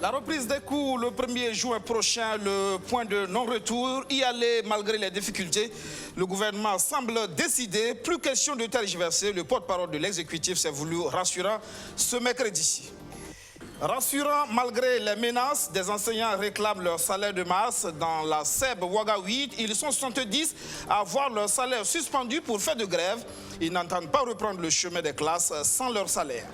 La reprise des cours le 1er juin prochain, le point de non-retour. Y aller malgré les difficultés. Le gouvernement semble décidé. Plus question de tergiverser. Le porte-parole de l'exécutif s'est voulu rassurant ce mercredi. Rassurant malgré les menaces, des enseignants réclament leur salaire de mars. Dans la SEB Ouaga 8, ils sont 70 à avoir leur salaire suspendu pour faire de grève. Ils n'entendent pas reprendre le chemin des classes sans leur salaire.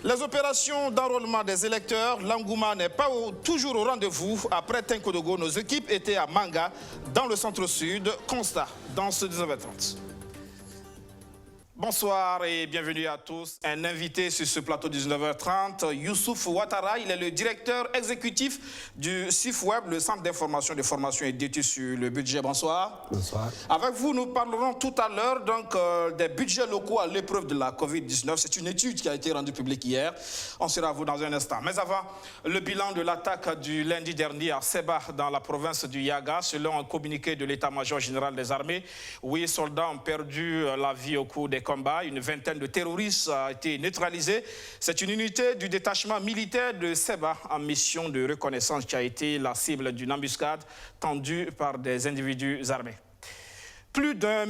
Les opérations d'enrôlement des électeurs, l'engouement n'est pas toujours au rendez-vous. Après Tenkodogo, nos équipes étaient à Manga, dans le centre-sud. Constat dans ce 19h30. Bonsoir et bienvenue à tous. Un invité sur ce plateau 19h30, Youssouf Ouattara. Il est le directeur exécutif du CIFWeb, le Centre d'information, de formation et d'études sur le budget. Bonsoir. Bonsoir. Avec vous, nous parlerons tout à l'heure des budgets locaux à l'épreuve de la Covid-19. C'est une étude qui a été rendue publique hier. On sera à vous dans un instant. Mais avant, le bilan de l'attaque du lundi dernier à Seba, dans la province du Yaga. Selon un communiqué de l'état-major général des armées, 8 soldats ont perdu la vie au cours des combats. Une vingtaine de terroristes a été neutralisée. C'est une unité du détachement militaire de Seba en mission de reconnaissance qui a été la cible d'une embuscade tendue par des individus armés. Plus d'1,8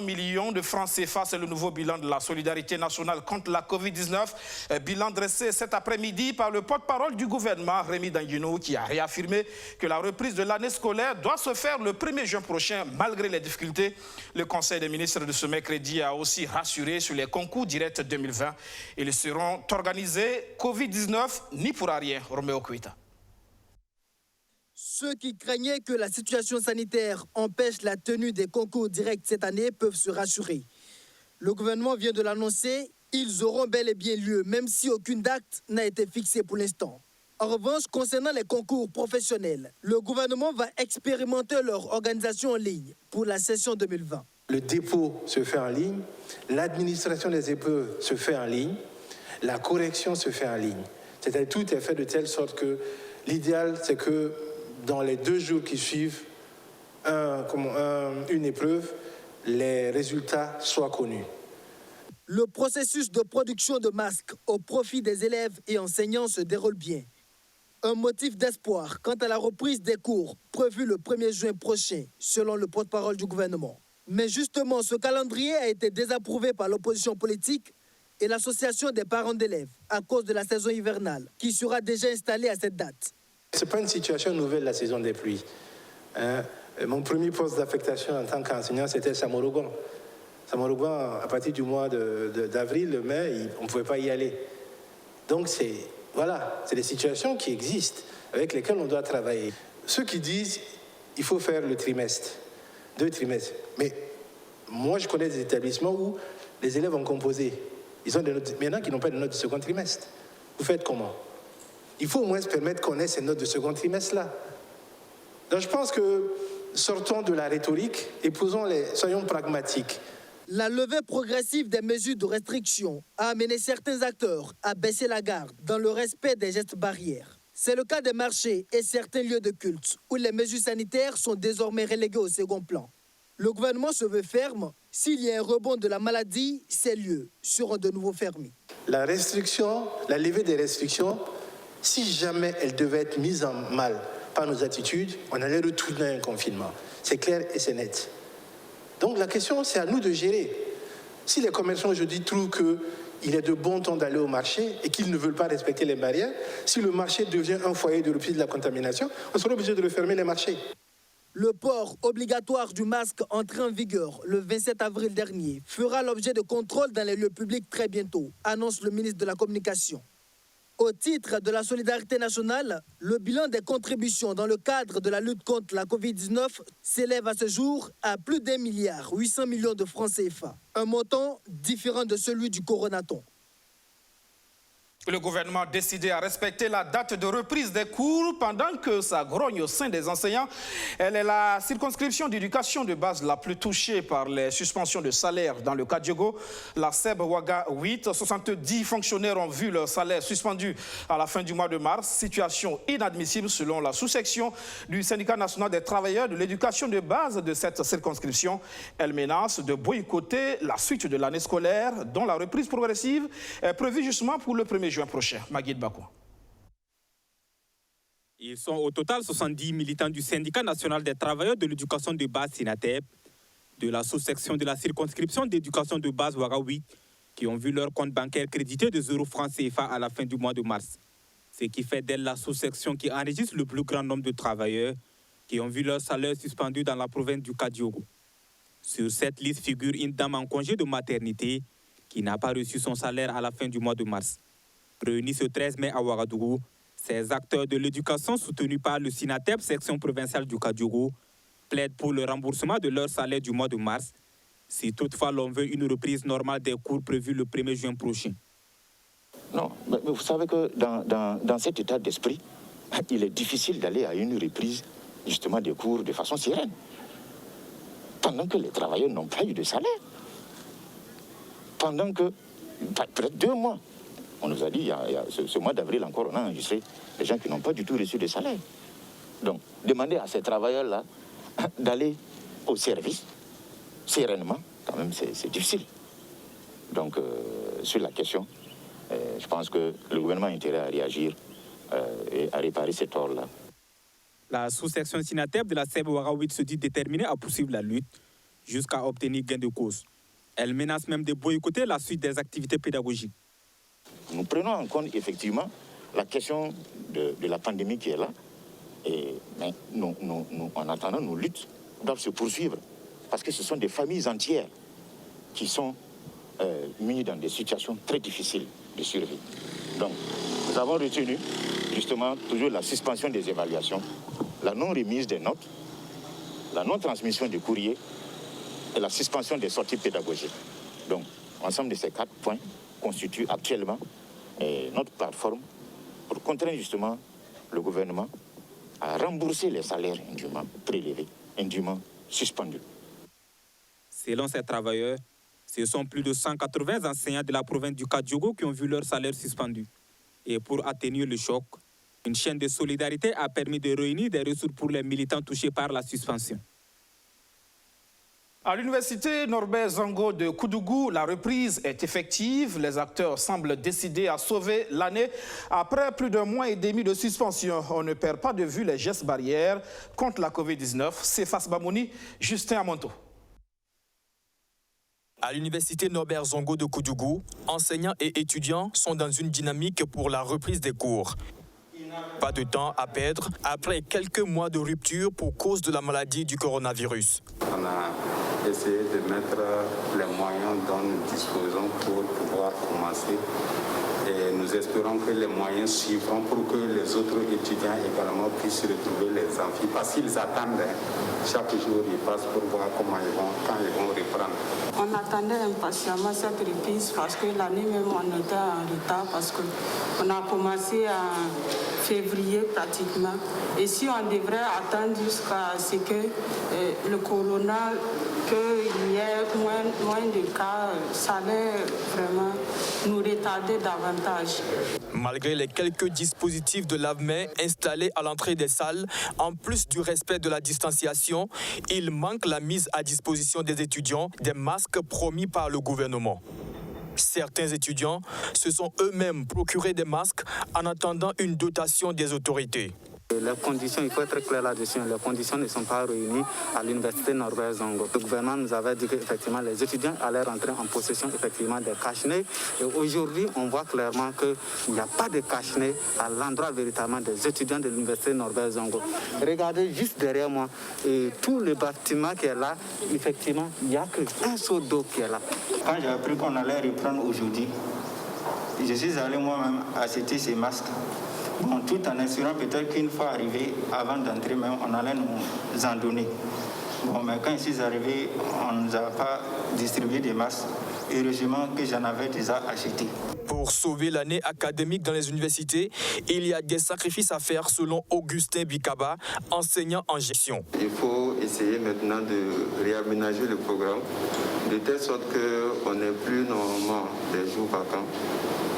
milliard de francs CFA, c'est le nouveau bilan de la solidarité nationale contre la Covid-19. Bilan dressé cet après-midi par le porte-parole du gouvernement, Rémi Danguino, qui a réaffirmé que la reprise de l'année scolaire doit se faire le 1er juin prochain, malgré les difficultés. Le Conseil des ministres de ce mercredi a aussi rassuré sur les concours directs 2020. Ils seront organisés Covid-19 ni pour rien. Roméo Kuita. Ceux qui craignaient que la situation sanitaire empêche la tenue des concours directs cette année peuvent se rassurer. Le gouvernement vient de l'annoncer, ils auront bel et bien lieu, même si aucune date n'a été fixée pour l'instant. En revanche, concernant les concours professionnels, le gouvernement va expérimenter leur organisation en ligne pour la session 2020. Le dépôt se fait en ligne, l'administration des épreuves se fait en ligne, la correction se fait en ligne. C'est-à-dire tout est fait de telle sorte que l'idéal, c'est que dans les 2 jours qui suivent une épreuve, les résultats soient connus. Le processus de production de masques au profit des élèves et enseignants se déroule bien. Un motif d'espoir quant à la reprise des cours prévue le 1er juin prochain, selon le porte-parole du gouvernement. Mais justement, ce calendrier a été désapprouvé par l'opposition politique et l'association des parents d'élèves à cause de la saison hivernale, qui sera déjà installée à cette date. Ce n'est pas une situation nouvelle, la saison des pluies. Mon premier poste d'affectation en tant qu'enseignant, c'était Samorogon. Samorogon, à partir du mois d'avril, mai, on ne pouvait pas y aller. Donc, c'est des situations qui existent, avec lesquelles on doit travailler. Ceux qui disent qu'il faut faire le trimestre, 2 trimestres. Mais moi, je connais des établissements où les élèves ont composé. Ils ont des notes, maintenant qui n'ont pas de notes de second trimestre. Vous faites comment? Il faut au moins se permettre qu'on ait ces notes de second trimestre-là. Donc je pense que sortons de la rhétorique et soyons pragmatiques. La levée progressive des mesures de restriction a amené certains acteurs à baisser la garde dans le respect des gestes barrières. C'est le cas des marchés et certains lieux de culte où les mesures sanitaires sont désormais reléguées au second plan. Le gouvernement se veut ferme. S'il y a un rebond de la maladie, ces lieux seront de nouveau fermés. La levée des restrictions, si jamais elle devait être mise en mal par nos attitudes, on allait retourner à un confinement. C'est clair et c'est net. Donc la question, c'est à nous de gérer. Si les commerçants aujourd'hui trouvent qu'il est de bon ton d'aller au marché et qu'ils ne veulent pas respecter les barrières, si le marché devient un foyer de reprise de la contamination, on sera obligé de refermer les marchés. Le port obligatoire du masque entré en vigueur le 27 avril dernier fera l'objet de contrôles dans les lieux publics très bientôt, annonce le ministre de la Communication. Au titre de la solidarité nationale, le bilan des contributions dans le cadre de la lutte contre la Covid-19 s'élève à ce jour à plus d'1,8 milliard de francs CFA, un montant différent de celui du coronaton. Le gouvernement a décidé à respecter la date de reprise des cours pendant que ça grogne au sein des enseignants. Elle est la circonscription d'éducation de base la plus touchée par les suspensions de salaire dans le cas Diogo. La SEB Ouaga 8, 70 fonctionnaires ont vu leur salaire suspendu à la fin du mois de mars. Situation inadmissible selon la sous-section du syndicat national des travailleurs de l'éducation de base de cette circonscription. Elle menace de boycotter la suite de l'année scolaire dont la reprise progressive est prévue justement pour le 1er juin prochain. Maguide Bakou. Ils sont au total 70 militants du syndicat national des travailleurs de l'éducation de base SYNATEB, de la sous-section de la circonscription d'éducation de base Ouaga 8, qui ont vu leur compte bancaire crédité de 0 francs CFA à la fin du mois de mars. Ce qui fait d'elle la sous-section qui enregistre le plus grand nombre de travailleurs qui ont vu leur salaire suspendu dans la province du Kadiogo. Sur cette liste figure une dame en congé de maternité qui n'a pas reçu son salaire à la fin du mois de mars. Réunis ce 13 mai à Ouagadougou, ces acteurs de l'éducation soutenus par le SYNATEB, section provinciale du Kadiogo, plaident pour le remboursement de leur salaire du mois de mars, si toutefois l'on veut une reprise normale des cours prévus le 1er juin prochain. Non, mais vous savez que dans cet état d'esprit, il est difficile d'aller à une reprise justement des cours de façon sereine, pendant que les travailleurs n'ont pas eu de salaire. Pendant que, peut-être 2 mois, on nous a dit, il y a ce mois d'avril encore, on a enregistré des gens qui n'ont pas du tout reçu de salaire. Donc, demander à ces travailleurs-là d'aller au service, sereinement, quand même, c'est difficile. Donc, sur la question, je pense que le gouvernement a intérêt à réagir et à réparer ces torts-là. La sous-section SYNATEB de la SEB Ouaga 8 se dit déterminée à poursuivre la lutte jusqu'à obtenir gain de cause. Elle menace même de boycotter la suite des activités pédagogiques. Nous prenons en compte effectivement la question de la pandémie qui est là. Mais en attendant, nos luttes doivent se poursuivre. Parce que ce sont des familles entières qui sont munies dans des situations très difficiles de survie. Donc, nous avons retenu justement toujours la suspension des évaluations, la non-remise des notes, la non-transmission des courriers et la suspension des sorties pédagogiques. Donc, l'ensemble de ces 4 points constituent actuellement notre plateforme pour contraindre justement le gouvernement à rembourser les salaires indûment prélevés, indûment suspendus. Selon ces travailleurs, ce sont plus de 180 enseignants de la province du Kadiogo qui ont vu leur salaire suspendu. Et pour atténuer le choc, une chaîne de solidarité a permis de réunir des ressources pour les militants touchés par la suspension. À l'université Norbert Zongo de Koudougou, la reprise est effective. Les acteurs semblent décidés à sauver l'année. Après plus d'1 mois et demi de suspension, on ne perd pas de vue les gestes barrières contre la Covid-19. C'est Fass Bamouni, Justin Amonto. À l'université Norbert Zongo de Koudougou, enseignants et étudiants sont dans une dynamique pour la reprise des cours. Pas de temps à perdre après quelques mois de rupture pour cause de la maladie du coronavirus. On a essayé de mettre les moyens dont nous disposons pour pouvoir commencer. Et nous espérons que les moyens suivront pour que les autres étudiants également puissent retrouver les amphis. Parce qu'ils attendent, chaque jour ils passent pour voir comment quand ils vont reprendre. On attendait impatiemment cette reprise parce que l'année même on était en retard parce qu'on a commencé en février pratiquement. Et si on devrait attendre jusqu'à ce que le corona, qu'il y ait moins de cas, ça allait vraiment nous retarder davantage. Malgré les quelques dispositifs de lave-mains installés à l'entrée des salles, en plus du respect de la distanciation, il manque la mise à disposition des étudiants des masques promis par le gouvernement. Certains étudiants se sont eux-mêmes procurés des masques en attendant une dotation des autorités. Les conditions, il faut être clair là-dessus, les conditions ne sont pas réunies à l'université Norbert Zongo. Le gouvernement nous avait dit qu'effectivement les étudiants allaient rentrer en possession effectivement des cache-nez. Et aujourd'hui, on voit clairement qu'il n'y a pas de cache-nez à l'endroit véritablement des étudiants de l'université Norbert Zongo. Regardez juste derrière moi, tout le bâtiment qui est là, effectivement, il n'y a qu'un seau d'eau qui est là. Quand j'ai appris qu'on allait reprendre aujourd'hui, je suis allé moi-même acheter ces masques. Bon, tout en espérant peut-être qu'une fois arrivé, avant d'entrer même, on allait nous en donner. Bon, mais quand je suis arrivé, on ne nous a pas distribué des masques. Heureusement que j'en avais déjà acheté. Pour sauver l'année académique dans les universités, il y a des sacrifices à faire selon Augustin Bikaba, enseignant en gestion. Il faut essayer maintenant de réaménager le programme de telle sorte qu'on n'ait plus normalement des jours vacants,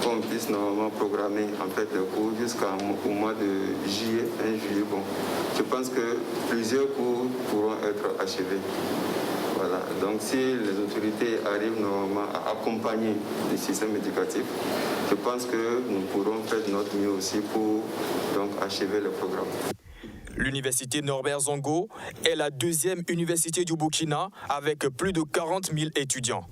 qu'on puisse normalement programmer en fait les cours jusqu'au mois de juillet, 1 juillet. Bon, je pense que plusieurs cours pourront être achevés. Voilà. Voilà. Donc si les autorités arrivent normalement à accompagner le système éducatif, je pense que nous pourrons faire de notre mieux aussi pour donc achever le programme. L'université Norbert Zongo est la deuxième université du Burkina avec plus de 40 000 étudiants.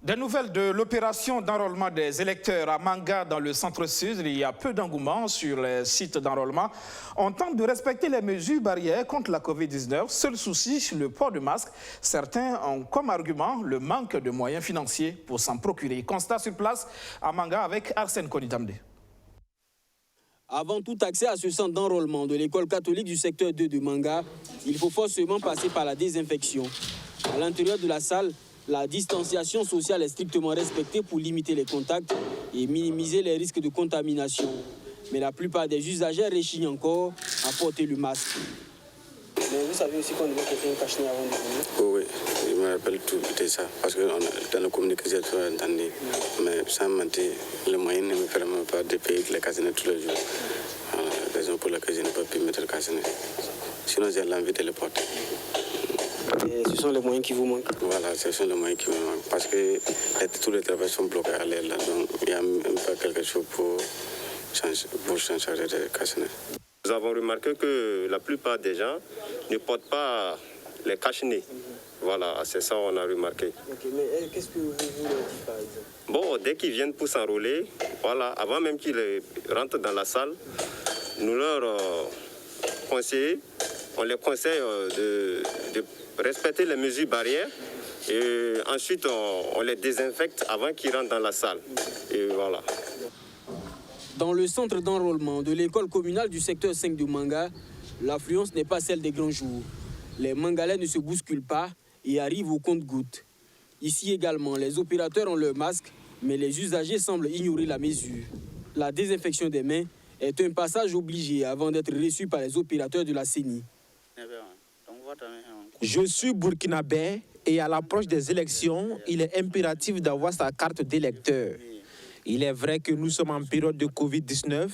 Des nouvelles de l'opération d'enrôlement des électeurs à Manga dans le centre-sud. Il y a peu d'engouement sur les sites d'enrôlement. On tente de respecter les mesures barrières contre la Covid-19. Seul souci, le port de masque. Certains ont comme argument le manque de moyens financiers pour s'en procurer. Constat sur place à Manga avec Arsène Konitamde. Avant tout accès à ce centre d'enrôlement de l'école catholique du secteur 2 de Manga, il faut forcément passer par la désinfection. À l'intérieur de la salle, la distanciation sociale est strictement respectée pour limiter les contacts et minimiser les risques de contamination. Mais la plupart des usagers réchignent encore à porter le masque. Mais vous savez aussi qu'on devait porter un cache-nez avant de venir? Oui, je me rappelle tout de ça, parce que dans la communication, j'ai entendu. Mais sans mentir, les moyens ne me permettent pas de payer les cache-nez tous les jours. Voilà, la raison pour laquelle je n'ai pas pu mettre le cache-nez. Sinon, j'ai l'envie de le porter. Et ce sont les moyens qui vous manquent? Voilà, ce sont les moyens qui me manquent. Parce que tous les travaux sont bloqués à l'aile. Donc, il y a même pas quelque chose pour s'en charger de cache-nez. Nous avons remarqué que la plupart des gens ne portent pas les cache-nez. Voilà, c'est ça qu'on a remarqué. Okay, mais qu'est-ce que vous leur dites par exemple? Bon, dès qu'ils viennent pour s'enrôler, voilà, avant même qu'ils rentrent dans la salle, nous leur conseillons, on les conseille de respecter les mesures barrières et ensuite on les désinfecte avant qu'ils rentrent dans la salle. Et voilà. Dans le centre d'enrôlement de l'école communale du secteur 5 de Manga, l'affluence n'est pas celle des grands jours. Les Mangalais ne se bousculent pas et arrivent au compte-gouttes. Ici également, les opérateurs ont leur masque, mais les usagers semblent ignorer la mesure. La désinfection des mains est un passage obligé avant d'être reçu par les opérateurs de la CENI. Je suis burkinabé et à l'approche des élections, il est impératif d'avoir sa carte d'électeur. Il est vrai que nous sommes en période de Covid-19,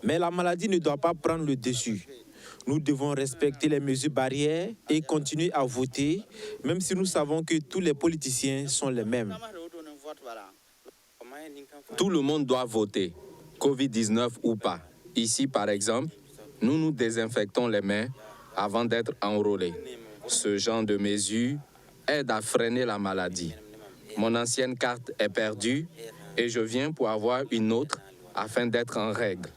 mais la maladie ne doit pas prendre le dessus. Nous devons respecter les mesures barrières et continuer à voter, même si nous savons que tous les politiciens sont les mêmes. Tout le monde doit voter, Covid-19 ou pas. Ici, par exemple, nous nous désinfectons les mains avant d'être enrôlés. Ce genre de mesures aide à freiner la maladie. Mon ancienne carte est perdue et je viens pour avoir une autre afin d'être en règle.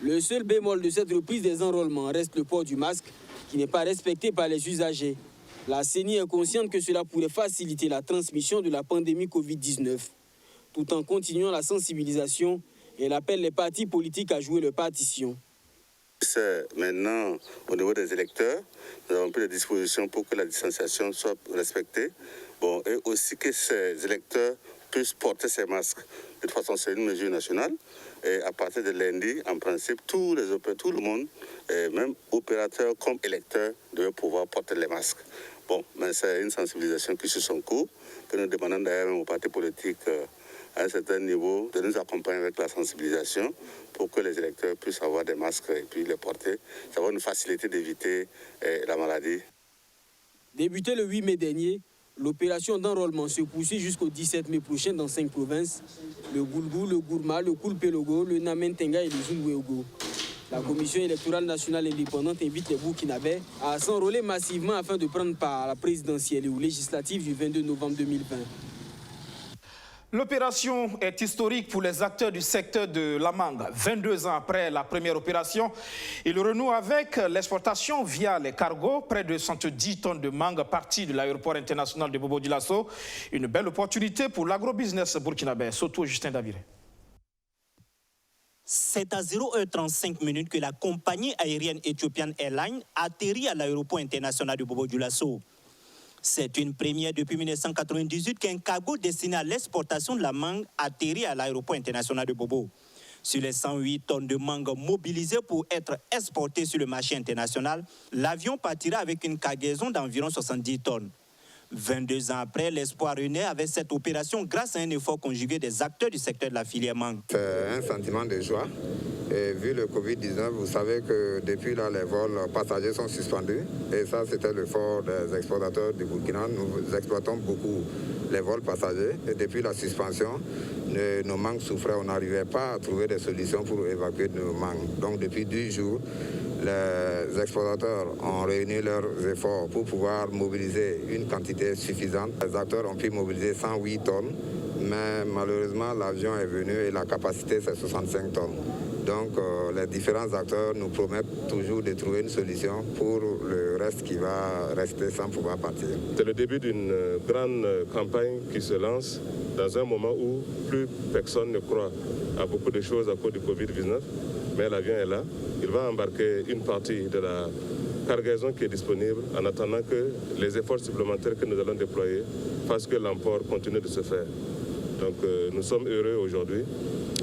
Le seul bémol de cette reprise des enrôlements reste le port du masque qui n'est pas respecté par les usagers. La CENI est consciente que cela pourrait faciliter la transmission de la pandémie Covid-19. Tout en continuant la sensibilisation, elle appelle les partis politiques à jouer leur partition. C'est maintenant au niveau des électeurs, nous avons pris des dispositions pour que la distanciation soit respectée. Bon, et aussi que ces électeurs puissent porter ces masques. De toute façon, c'est une mesure nationale. Et à partir de lundi, en principe, tout le monde, même opérateurs comme électeurs, doivent pouvoir porter les masques. Bon, mais c'est une sensibilisation qui suit son cours, que nous demandons d'ailleurs aux partis politiques à un certain niveau de nous accompagner avec la sensibilisation pour que les électeurs puissent avoir des masques et puis les porter. Ça va nous faciliter d'éviter la maladie. Débuté le 8 mai dernier, l'opération d'enrôlement se poursuit jusqu'au 17 mai prochain dans 5 provinces, le Goulgou, le Gourma, le Koulpelogo, le Namentenga et le Zunwego. La Commission électorale nationale indépendante invite les Burkinabés à s'enrôler massivement afin de prendre part à la présidentielle et aux législatives du 22 novembre 2020. L'opération est historique pour les acteurs du secteur de la mangue. 22 ans après la première opération, il renoue avec l'exportation via les cargos. Près de 110 tonnes de mangue parties de l'aéroport international de Bobo Dioulasso. Une belle opportunité pour l'agrobusiness burkinabé. Soto Justin Daviré. C'est à 0h35 que la compagnie aérienne Ethiopian Airlines atterrit à l'aéroport international de Bobo Dioulasso. C'est une première depuis 1998 qu'un cargo destiné à l'exportation de la mangue atterrit à l'aéroport international de Bobo. Sur les 108 tonnes de mangue mobilisées pour être exportées sur le marché international, l'avion partira avec une cargaison d'environ 70 tonnes. 22 ans après, l'espoir renaît avec cette opération grâce à un effort conjugué des acteurs du secteur de la filière mangue. C'est un sentiment de joie. Et vu le Covid-19, vous savez que depuis là, les vols passagers sont suspendus. Et ça, c'était l'effort des exportateurs du Burkina. Nous exploitons beaucoup les vols passagers. Et depuis la suspension, nos mangues souffraient. On n'arrivait pas à trouver des solutions pour évacuer nos mangues. Donc depuis 10 jours, les exportateurs ont réuni leurs efforts pour pouvoir mobiliser une quantité suffisante. Les acteurs ont pu mobiliser 108 tonnes, mais malheureusement l'avion est venu et la capacité c'est 65 tonnes. Donc les différents acteurs nous promettent toujours de trouver une solution pour le reste qui va rester sans pouvoir partir. C'est le début d'une grande campagne qui se lance dans un moment où plus personne ne croit à beaucoup de choses à cause du Covid-19, mais l'avion est là. Il va embarquer une partie de la cargaison qui est disponible en attendant que les efforts supplémentaires que nous allons déployer fassent que l'emport continue de se faire. Donc nous sommes heureux aujourd'hui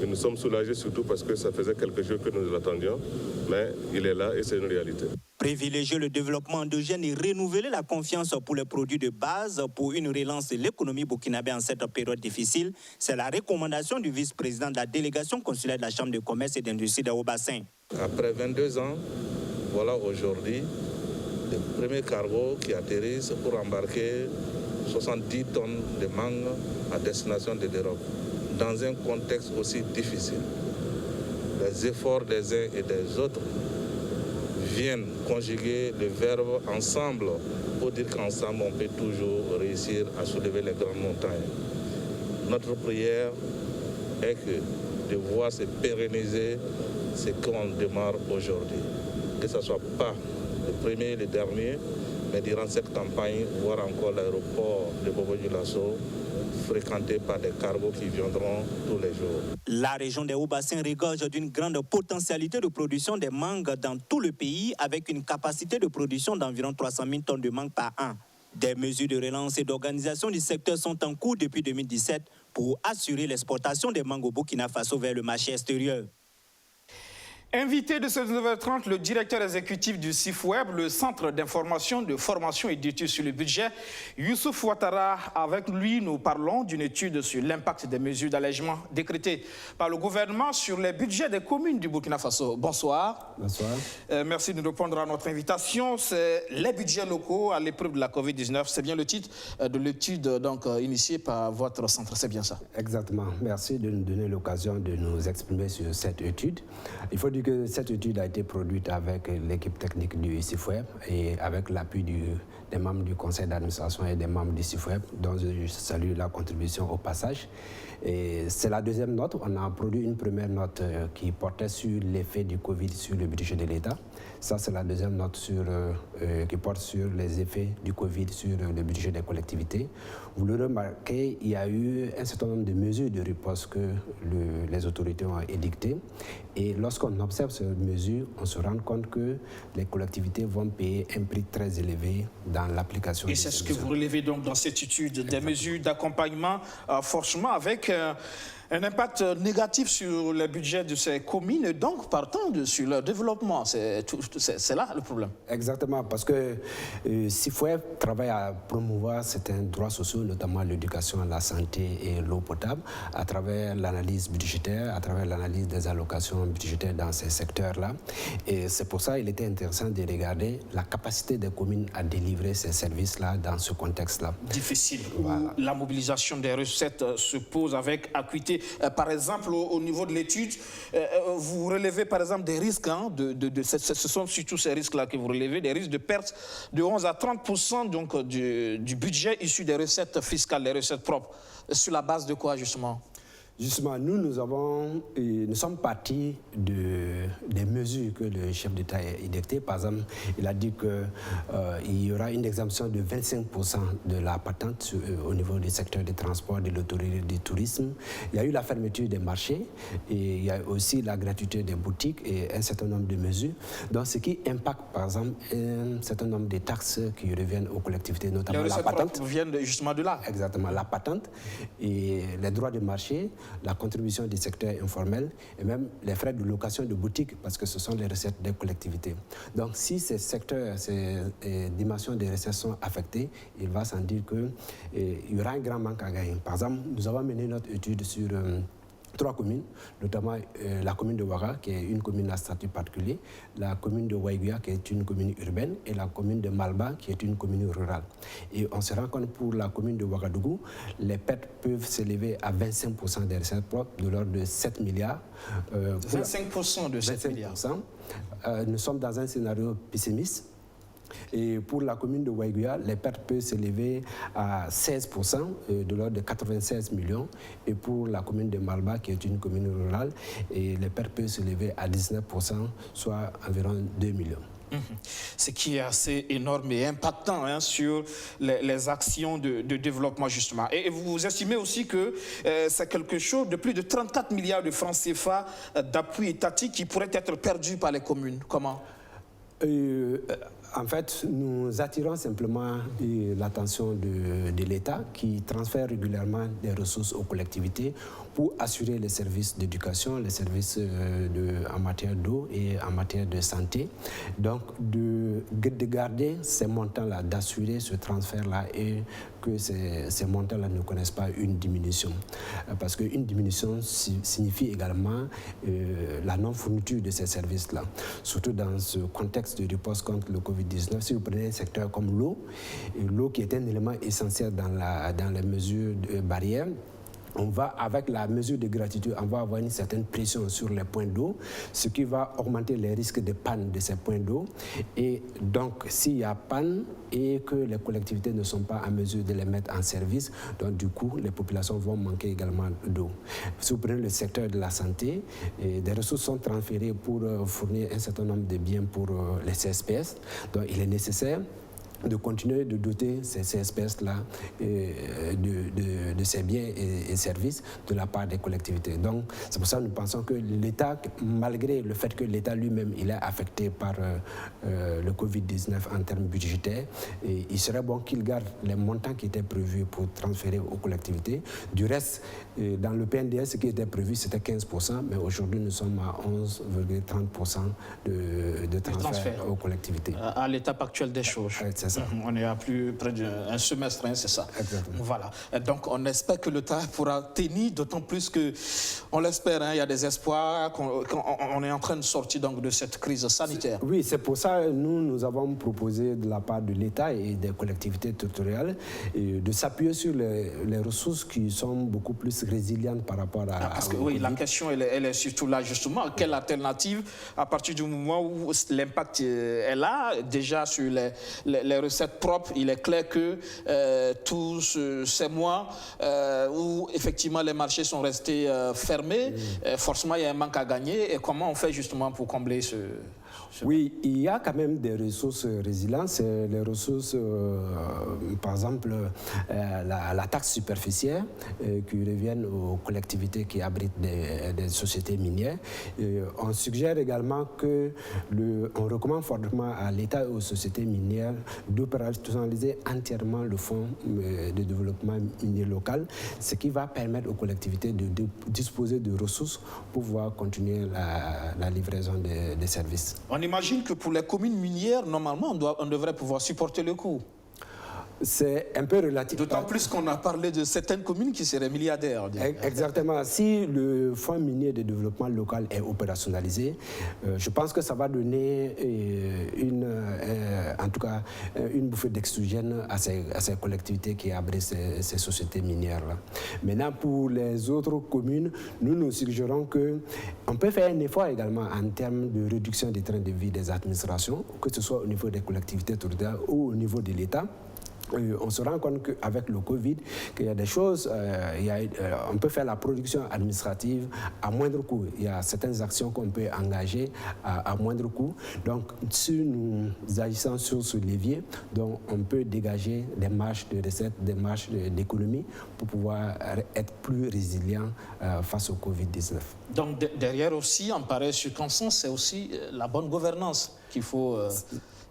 et nous sommes soulagés surtout parce que ça faisait quelques jours que nous l'attendions, mais il est là et c'est une réalité. Privilégier le développement endogène et renouveler la confiance pour les produits de base pour une relance de l'économie burkinabé en cette période difficile, c'est la recommandation du vice-président de la délégation consulaire de la Chambre de commerce et d'industrie de Haut-Bassin. Après 22 ans, voilà aujourd'hui le premier cargo qui atterrisse pour embarquer 70 tonnes de mangue à destination de l'Europe. Dans un contexte aussi difficile, les efforts des uns et des autres viennent conjuguer le verbe ensemble pour dire qu'ensemble on peut toujours réussir à soulever les grandes montagnes. Notre prière est que de voir se pérenniser ce qu'on démarre aujourd'hui. Que ce ne soit pas le premier et le dernier, mais durant cette campagne, voir encore l'aéroport de Bobo-Dioulasso fréquenté par des cargos qui viendront tous les jours. La région des Hauts-Bassins regorge d'une grande potentialité de production des mangues dans tout le pays avec une capacité de production d'environ 300 000 tonnes de mangue par an. Des mesures de relance et d'organisation du secteur sont en cours depuis 2017 pour assurer l'exportation des mangues au Burkina Faso vers le marché extérieur. Invité de ce 9h30, le directeur exécutif du CIFWeb, le Centre d'information, de formation et d'études sur le budget, Youssouf Ouattara. Avec lui, nous parlons d'une étude sur l'impact des mesures d'allègement décrétées par le gouvernement sur les budgets des communes du Burkina Faso. Bonsoir. Bonsoir. Merci de répondre à notre invitation. C'est les budgets locaux à l'épreuve de la Covid-19. C'est bien le titre de l'étude initiée par votre centre. C'est bien ça? Exactement. Merci de nous donner l'occasion de nous exprimer sur cette étude. Il faut dire que cette étude a été produite avec l'équipe technique du CIFWeb et avec l'appui des membres du conseil d'administration et des membres du CIFWeb, dont je salue la contribution au passage. Et c'est la deuxième note. On a produit une première note qui portait sur l'effet du Covid sur le budget de l'État. Ça, c'est la deuxième note qui porte sur les effets du Covid sur le budget des collectivités. Vous le remarquez, il y a eu un certain nombre de mesures de riposte que les autorités ont édictées. Et lorsqu'on observe ces mesures, on se rend compte que les collectivités vont payer un prix très élevé dans l'application. Et c'est ce que vous relevez donc dans cette étude, des mesures d'accompagnement, forcément avec un impact négatif sur le budget de ces communes et donc partant sur leur développement. C'est là le problème. Exactement, parce que CIFWeb travaille à promouvoir certains droits sociaux, notamment l'éducation, la santé et l'eau potable, à travers l'analyse budgétaire, à travers l'analyse des allocations budgétaires dans ces secteurs-là. Et c'est pour ça qu'il était intéressant de regarder la capacité des communes à délivrer ces services-là dans ce contexte-là. Difficile, voilà. Où la mobilisation des recettes se pose avec acuité. Par exemple, au niveau de l'étude, vous relevez par exemple des risques, ce sont surtout ces risques-là que vous relevez, des risques de perte de 11 à 30% donc, du budget issu des recettes fiscales, des recettes propres. Sur la base de quoi, justement? Justement, nous sommes partis des mesures que le chef d'État a édictées. Par exemple, il a dit qu'il y aura une exemption de 25% de la patente au niveau du secteur des transports, de l'autorité du tourisme. Il y a eu la fermeture des marchés et il y a aussi la gratuité des boutiques et un certain nombre de mesures. Donc, ce qui impacte, par exemple, un certain nombre de taxes qui reviennent aux collectivités, notamment la patente. Les recettes viennent justement de là. Exactement, la patente et les droits de marché. la contribution du secteur informel et même les frais de location de boutique parce que ce sont les recettes des collectivités. Donc si ces secteurs, ces dimensions des recettes sont affectées, il va sans dire qu'il y aura un grand manque à gagner. Par exemple, nous avons mené notre étude sur 3 communes, notamment la commune de Ouaga, qui est une commune à statut particulier, la commune de Waiguia, qui est une commune urbaine, et la commune de Malba, qui est une commune rurale. Et on se rend compte pour la commune de Ouagadougou, les pertes peuvent s'élever à 25% des recettes propres, de l'ordre de 7 milliards. 25% de 7 milliards. Nous sommes dans un scénario pessimiste. Et pour la commune de Waiguia, les pertes peuvent s'élever à 16%, de l'ordre de 96 millions. Et pour la commune de Malba, qui est une commune rurale, et les pertes peuvent s'élever à 19%, soit environ 2 millions. Ce qui est assez énorme et impactant sur les actions de développement, justement. Et vous estimez aussi que c'est quelque chose de plus de 34 milliards de francs CFA d'appui étatique qui pourrait être perdu par les communes. Comment ? En fait, nous attirons simplement l'attention de l'État qui transfère régulièrement des ressources aux collectivités pour assurer les services d'éducation, les services en matière d'eau et en matière de santé. Donc, de garder ces montants-là, d'assurer ce transfert-là et que ces montants-là ne connaissent pas une diminution. Parce qu'une diminution signifie également la non-fourniture de ces services-là. Surtout dans ce contexte de riposte contre le Covid-19, si vous prenez un secteur comme l'eau, l'eau qui est un élément essentiel dans les mesures de barrières, on va, avec la mesure de gratuité, on va avoir une certaine pression sur les points d'eau, ce qui va augmenter les risques de panne de ces points d'eau. Et donc, s'il y a panne et que les collectivités ne sont pas en mesure de les mettre en service, donc du coup, les populations vont manquer également d'eau. Si vous prenez le secteur de la santé, des ressources sont transférées pour fournir un certain nombre de biens pour les CSPS. Donc, il est nécessaire de continuer de doter ces CSPS-là de ces biens et services de la part des collectivités. Donc, c'est pour ça que nous pensons que l'État, malgré le fait que l'État lui-même il est affecté par le Covid-19 en termes budgétaires, il serait bon qu'il garde les montants qui étaient prévus pour transférer aux collectivités. Du reste, dans le PNDS, ce qui était prévu, c'était 15%, mais aujourd'hui, nous sommes à 11,30% de transfert aux collectivités. À l'étape actuelle des choses. C'est ça. On est à plus près d'un semestre, c'est ça. Exactement. Voilà. Et donc, on espère que l'État pourra tenir, d'autant plus que, on l'espère, il y a des espoirs, qu'on est en train de sortir donc, de cette crise sanitaire. Oui, c'est pour ça que nous avons proposé de la part de l'État et des collectivités territoriales de s'appuyer sur les ressources qui sont beaucoup plus résilientes par rapport à... Parce que oui, la question, elle est surtout là, justement. Quelle alternative, à partir du moment où l'impact est là, déjà sur les recettes propres, il est clair que tous ces mois où effectivement les marchés sont restés fermés, forcément il y a un manque à gagner. Et comment on fait justement pour combler ce... Oui, il y a quand même des ressources résilientes. Les ressources, par exemple, la taxe superficielle qui reviennent aux collectivités qui abritent des sociétés minières. On suggère également on recommande fortement à l'État et aux sociétés minières d'opérationnaliser entièrement le fonds de développement minier local, ce qui va permettre aux collectivités de disposer de ressources pour pouvoir continuer la livraison des services. On imagine que pour les communes minières, normalement, on devrait pouvoir supporter le coût. C'est un peu relatif. D'autant plus qu'on a parlé de certaines communes qui seraient milliardaires. Exactement. Si le fonds minier de développement local est opérationnalisé, je pense que ça va donner en tout cas une bouffée d'oxygène à ces collectivités qui abritent ces sociétés minières-là. Maintenant, pour les autres communes, nous suggérons qu'on peut faire un effort également en termes de réduction des trains de vie des administrations, que ce soit au niveau des collectivités territoriales ou au niveau de l'État. On se rend compte qu'avec le Covid, qu'il y a des choses, on peut faire la production administrative à moindre coût. Il y a certaines actions qu'on peut engager à moindre coût. Donc, si nous agissons sur ce levier, donc on peut dégager des marges de recettes, des marges d'économie pour pouvoir être plus résilient face au Covid-19. Donc, derrière aussi, en pareille circonstance, c'est aussi la bonne gouvernance qu'il faut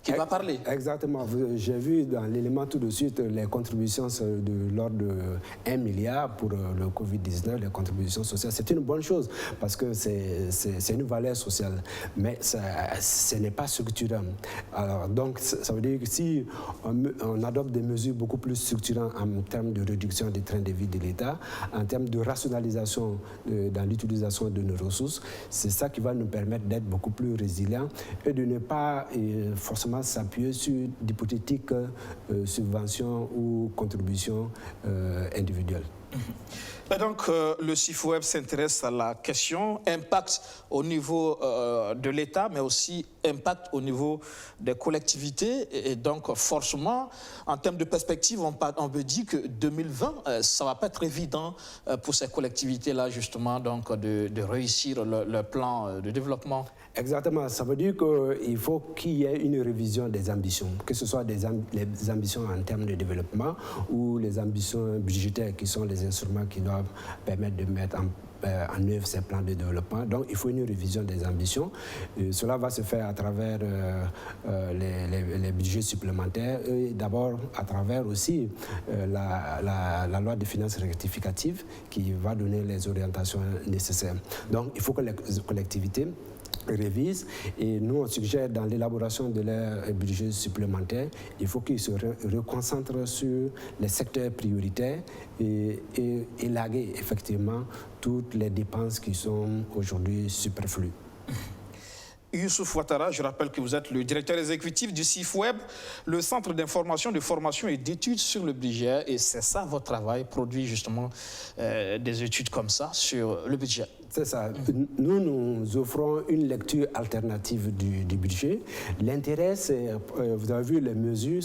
qui va parler. Exactement. J'ai vu dans l'élément tout de suite les contributions de l'ordre de 1 milliard pour le Covid-19, les contributions sociales. C'est une bonne chose parce que c'est une valeur sociale, mais ce n'est pas structurant. Alors, donc, ça veut dire que si on adopte des mesures beaucoup plus structurantes en termes de réduction des trains de vie de l'État, en termes de rationalisation dans l'utilisation de nos ressources, c'est ça qui va nous permettre d'être beaucoup plus résilients et de ne pas forcément s'appuyer sur d'hypothétiques subventions ou contributions individuelles. Et donc, le CIFOEB s'intéresse à la question impact au niveau de l'État, mais aussi impact au niveau des collectivités. Et donc, forcément, en termes de perspective, on peut dire que 2020, ça ne va pas être évident pour ces collectivités-là, justement, donc, de réussir le plan de développement. Exactement. Ça veut dire qu'il faut qu'il y ait une révision des ambitions, que ce soit les ambitions en termes de développement ou les ambitions budgétaires qui sont les instruments qui doivent permettre de mettre en œuvre ces plans de développement. Donc, il faut une révision des ambitions. Cela va se faire à travers les budgets supplémentaires et d'abord à travers aussi la loi de finances rectificative qui va donner les orientations nécessaires. Donc, il faut que les collectivités révisent et nous on suggère dans l'élaboration de leur budget supplémentaire, il faut qu'ils se reconcentrent sur les secteurs prioritaires et élaguer effectivement toutes les dépenses qui sont aujourd'hui superflues. Youssouf Ouattara, je rappelle que vous êtes le directeur exécutif du CIFOEB, le Centre d'information, de formation et d'études sur le budget. Et c'est ça votre travail, produire justement des études comme ça sur le budget. C'est ça. Nous offrons une lecture alternative du budget. L'intérêt, c'est, vous avez vu les mesures,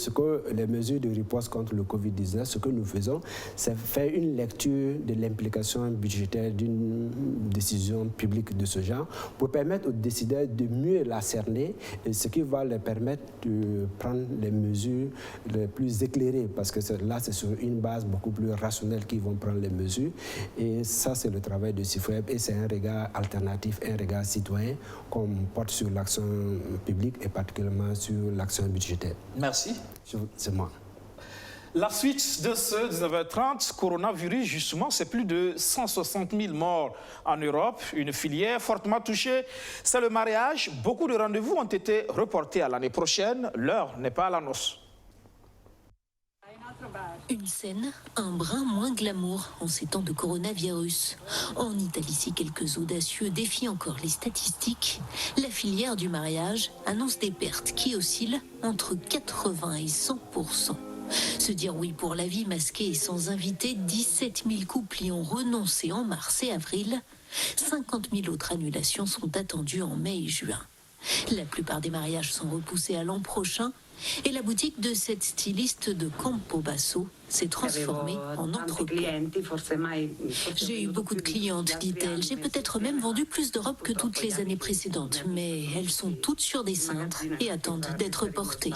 les mesures de riposte contre le Covid-19, ce que nous faisons, c'est faire une lecture de l'implication budgétaire d'une décision publique de ce genre pour permettre aux décideurs de mieux la cerner, et ce qui va leur permettre de prendre les mesures les plus éclairées, parce que là, c'est sur une base beaucoup plus rationnelle qu'ils vont prendre les mesures. Et ça, c'est le travail de CIFOEB, et c'est un regard alternatif, un regard citoyen qu'on porte sur l'action publique et particulièrement sur l'action budgétaire. Merci. C'est moi. La suite de ce 19h30, coronavirus, justement, c'est plus de 160 000 morts en Europe. Une filière fortement touchée, c'est le mariage. Beaucoup de rendez-vous ont été reportés à l'année prochaine. L'heure n'est pas à la noce. Une scène, un brin moins glamour en ces temps de coronavirus. En Italie, si quelques audacieux défient encore les statistiques, la filière du mariage annonce des pertes qui oscillent entre 80 et 100%. Se dire oui pour la vie masquée et sans invité, 17 000 couples y ont renoncé en mars et avril. 50 000 autres annulations sont attendues en mai et juin. La plupart des mariages sont repoussés à l'an prochain. Et la boutique de cette styliste de Campobasso s'est transformée en entrepôt. J'ai eu beaucoup de clientes, dit-elle. J'ai peut-être même vendu plus de robes que toutes les années précédentes. Mais elles sont toutes sur des cintres et attendent d'être portées.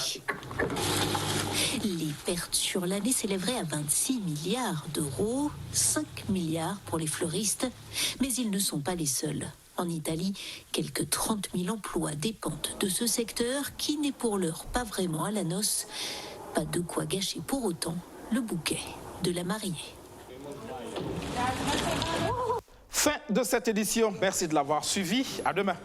Les pertes sur l'année s'élèveraient à 26 milliards d'euros, 5 milliards pour les fleuristes. Mais ils ne sont pas les seuls. En Italie, quelques 30 000 emplois dépendent de ce secteur qui n'est pour l'heure pas vraiment à la noce. Pas de quoi gâcher pour autant le bouquet de la mariée. Fin de cette édition. Merci de l'avoir suivi. À demain.